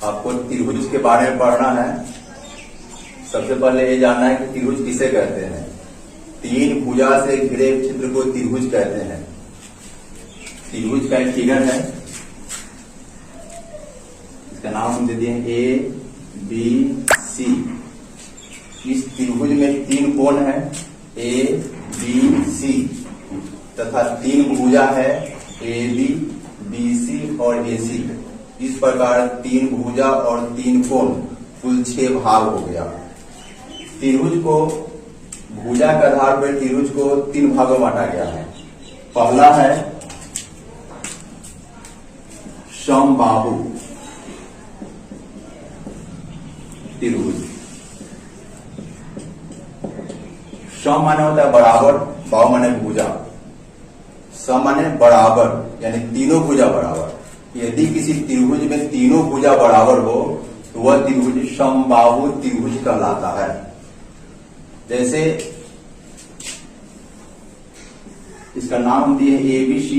आपको त्रिभुज के बारे में पढ़ना है। सबसे पहले ये जानना है कि त्रिभुज किसे कहते हैं। तीन भुजा से घिरे क्षेत्र को त्रिभुज कहते हैं। त्रिभुज का एक फिगर है, इसका नाम हम दे दिए ABC। इस त्रिभुज में तीन कोण है ABC तथा तीन भुजा है AB, BC और AC। इस प्रकार तीन भुजा और तीन कोण कुल 6 भाग हो गया। त्रिभुज को भुजा के आधार पर त्रिभुज को 3 भागों में बांटा गया है। पहला है समबाहु त्रिभुज। सम माने होता है बराबर, बाहु माने भुजा। सम माने बराबर यानी तीनों भुजा बराबर। यदि किसी त्रिभुज में तीनों भुजा बराबर हो तो वह त्रिभुज समबाहु त्रिभुज कहलाता है। जैसे इसका नाम दिए ABC।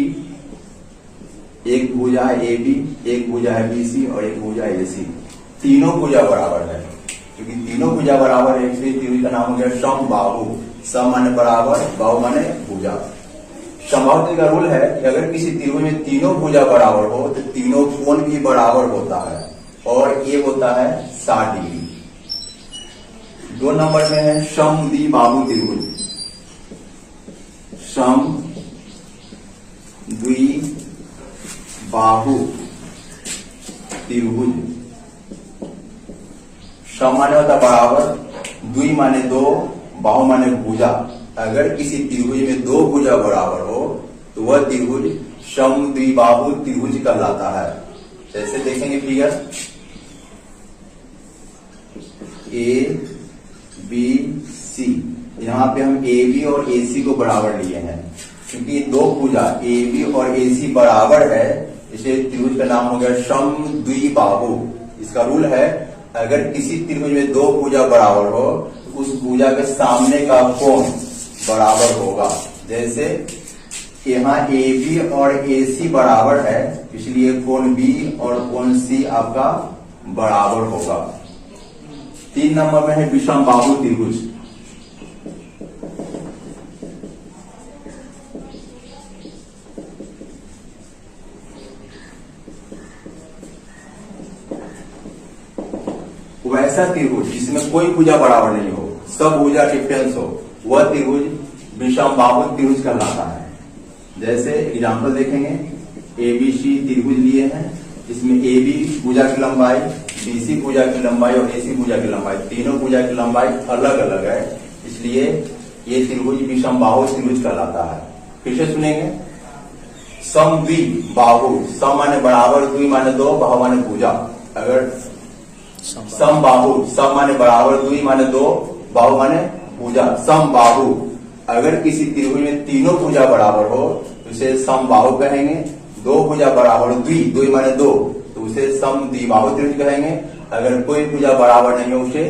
एक भुजा है AB, एक भुजा है BC और एक भुजा है AC। तीनों भुजा बराबर है। क्योंकि तीनों भुजा बराबर है इसलिए त्रिभुज का नाम हो गया समबाहु। सम माने बराबर, बाहु माने भुजा। समबाहु का रूल है कि अगर किसी त्रिभुज में तीनों भुजा बराबर हो तो तीनों कोण भी बराबर होता है और ये होता है 60 डिग्री। 2 नंबर में है समद्विबाहु त्रिभुज। समद्विबाहु त्रिभुज। सम माने होता बराबर, द्वि माने 2, बाहु माने भुजा। अगर किसी त्रिभुज में 2 भुजा बराबर हो तो वह त्रिभुज समद्विबाहु त्रिभुज कहलाता है। जैसे देखेंगे फिगर ABC। यहाँ पे हम AB और AC को बराबर लिए हैं। क्योंकि 2 भुजा AB और AC बराबर है इसलिए त्रिभुज का नाम हो गया समद्विबाहु। इसका रूल है अगर किसी त्रिभुज में 2 भुजा बराबर हो तो उस भुजा के सामने का कोण बराबर होगा। जैसे यहाँ AB और AC बराबर है इसलिए कोण B और कोण C आपका बराबर होगा। 3 नंबर में है विषमबाहु त्रिभुज। वैसा त्रिभुज जिसमें कोई भुजा बराबर नहीं हो, सब भुजा डिफरेंस हो, वह त्रिभुज विषमबाहु त्रिभुज कहलाता है। जैसे एग्जाम्पल देखेंगे ABC त्रिभुज लिए हैं। इसमें AB भुजा की लंबाई, BC भुजा की लंबाई और AC भुजा की लंबाई, तीनों भुजा की लंबाई अलग अलग है इसलिए ये त्रिभुज विषमबाहु त्रिभुज कहलाता है। फिर से सुनेंगे समद्विबाहु। सम माने बराबर, द्वि माने 2, बाहु माने भुजा। अगर समबाहु, सम माने बराबर, द्वि माने 2, बाहु माने भुजा। समबाहु अगर किसी त्रिभुज में तीनों भुजा बराबर हो तो उसे समबाहु कहेंगे। 2 भुजा बराबर, द्वि माने 2 तो उसे समद्विबाहु त्रिभुज कहेंगे। अगर कोई भुजा बराबर नहीं हो उसे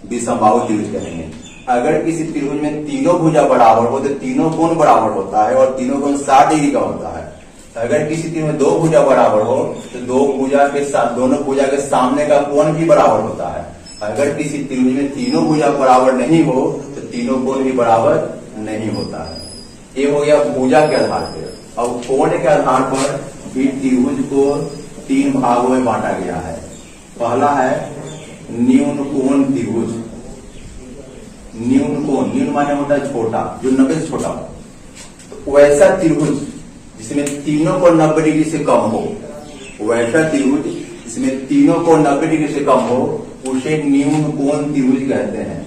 विषमबाहु त्रिभुज कहेंगे। अगर किसी त्रिभुज में तीनों भुजा बराबर हो तो तीनों कोण बराबर होता है और तीनों कोण 60 डिग्री का होता है। अगर किसी त्रिभुज में 2 भुजा बराबर हो तो दोनों भुजा के सामने का कोण भी बराबर होता है। अगर किसी त्रिभुज में तीनों भुजा बराबर नहीं हो तो तीनों कोण भी बराबर नहीं होता है। ये हो गया भुजा के आधार पर। अब कोण के आधार पर भी त्रिभुज को 3 भागों में बांटा गया है। पहला है न्यून कोण त्रिभुज। न्यून कोण, न्यून माने होता है छोटा, जो 90 से छोटा हो। तो वैसा त्रिभुज जिसमें तीनों को 90 डिग्री से कम हो, वैसा त्रिभुज जिसमें तीनों को 90 डिग्री से कम हो उसे न्यून कोण त्रिभुज कहते हैं।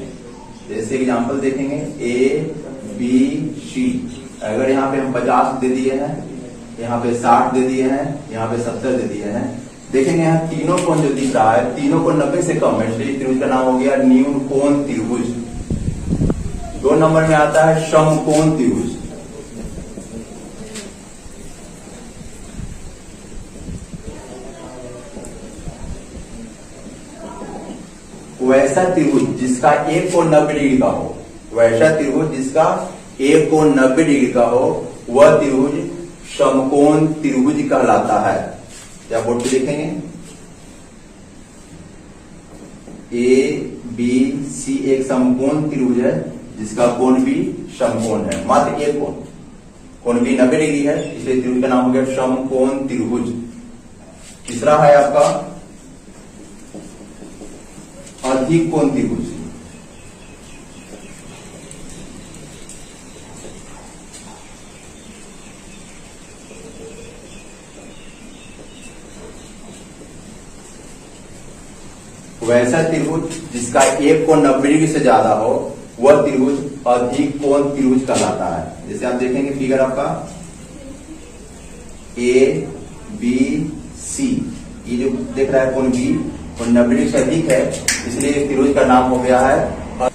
जैसे एग्जांपल देखेंगे ABC। अगर यहाँ पे हम 50 दे दिए हैं, यहाँ पे 60 दे दिए हैं, यहाँ पे 70 दे दिए हैं, देखेंगे यहाँ तीनों कोण जो दिख रहा है तीनों को 90 से कम है इसलिए त्रिभुज का नाम हो गया न्यून कोण त्रिभुज। 2 नंबर में आता है समकोण त्रिभुज। वैसा त्रिभुज जिसका एक कोण 90 डिग्री का हो, वैसा त्रिभुज जिसका एक कोण 90 डिग्री का हो वह त्रिभुज समकोण त्रिभुज कहलाता है। क्या बोर्ड पे लिखेंगे ए बी सी एक समकोण त्रिभुज है जिसका कोण भी समकोण है, मात्र एक कोण भी 90 डिग्री है, इसलिए त्रिभुज का नाम हो गया समकोण त्रिभुज। तीसरा है आपका अधिक कोण त्रिभुज। वैसा त्रिभुज जिसका एक कोण 90 डिग्री से ज्यादा हो वह त्रिभुज अधिक कोण त्रिभुज कहलाता है। जैसे आप देखेंगे फिगर आपका ए बी सी, ये जो देख रहा है कोण बी और 90 डिग्री से अधिक है, इसलिए इस त्रिभुज का नाम हो गया है।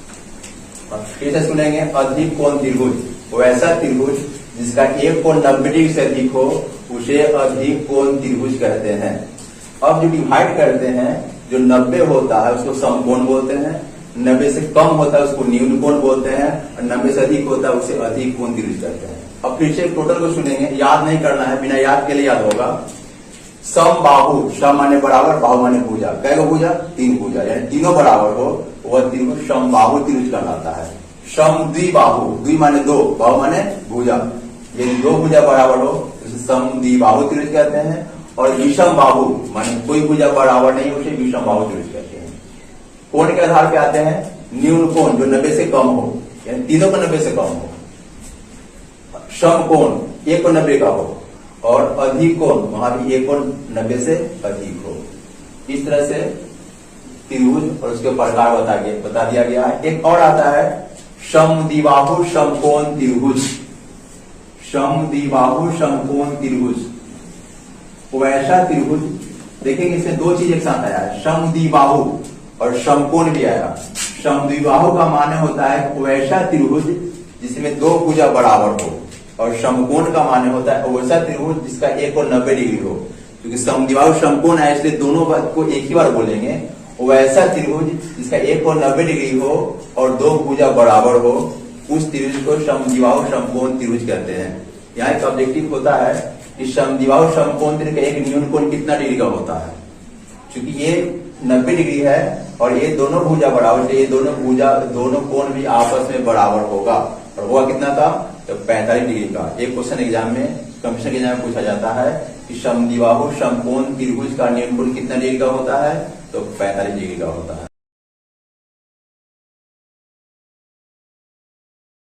फिर से सुनेंगे, अधिक कोण त्रिभुज वैसा त्रिभुज जिसका एक कोण 90 डिग्री से अधिक हो उसे अधिक कोण त्रिभुज कहते हैं। अब जो डिवाइड करते हैं, जो 90 होता है उसको समकोण बोलते हैं, 90 से कम होता है उसको न्यून कोण बोलते हैं, और 90 से अधिक होता है उसे अधिक कोण त्रिभुज कहते हैं। अब फिर से टोटल को सुनेंगे, याद नहीं करना है, बिना याद के लिए याद होगा। समबाहु, सम माने बराबर, बाहु माने भुजा, कै गो भुजा? 3 भुजा, यानी तीनों बराबर हो वह त्रिभुज समबाहु त्रिभुज कहलाता है। समद्विबाहु, द्वि माने 2, बाहु माने भुजा, यदि 2 भुजा बराबर हो उसे समद्विबाहु त्रिभुज कहते हैं। और विषम बाहु माने कोई भुजा बराबर नहीं उसे विषम बाहु त्रिभुज कहते हैं। कोण के आधार पे आते हैं, न्यून कोण जो 90 से कम हो, यानी तीनों को 90 से कम हो, समकोण एक कोण 90 का हो, और अधिक कोण वहां भी एक कोण 90 से अधिक हो। इस तरह से त्रिभुज और उसके प्रकार बता दिया गया है। एक और आता है समद्विबाहु समकोण त्रिभुज। समद्विबाहु समकोण त्रिभुज वैसा त्रिभुज, देखेंगे इसमें 2 चीज एक साथ आया है, समद्विबाहु और समकोण भी आया। समद्विबाहु का माने होता है वैसा त्रिभुज जिसमें 2 भुजा बराबर हो, और समकोण का माने होता है वैसा त्रिभुज जिसका एक कोण 90 डिग्री हो। क्योंकि समद्विबाहु समकोण है इसलिए दोनों बात को एक ही बार बोलेंगे। वैसा त्रिभुज जिसका एक कोण 90 डिग्री हो और 2 भुजा बराबर हो उस त्रिभुज को समद्विबाहु समकोण त्रिभुज कहते हैं। यहाँ एक ऑब्जेक्टिव होता है इस समद्विबाहु समकोण त्रिभुज का एक न्यून कोण कितना डिग्री का होता है। क्योंकि ये 90 डिग्री है और ये दोनों भुजा बराबर, ये दोनों कोण भी आपस में बराबर होगा, और हुआ कितना था? तो 45 डिग्री का। एक क्वेश्चन एग्जाम में, कमीशन के एग्जाम में पूछा जाता है कि समद्विबाहु समकोण त्रिभुज का न्यून कोण कितना डिग्री का होता है? तो 45 डिग्री का होता है।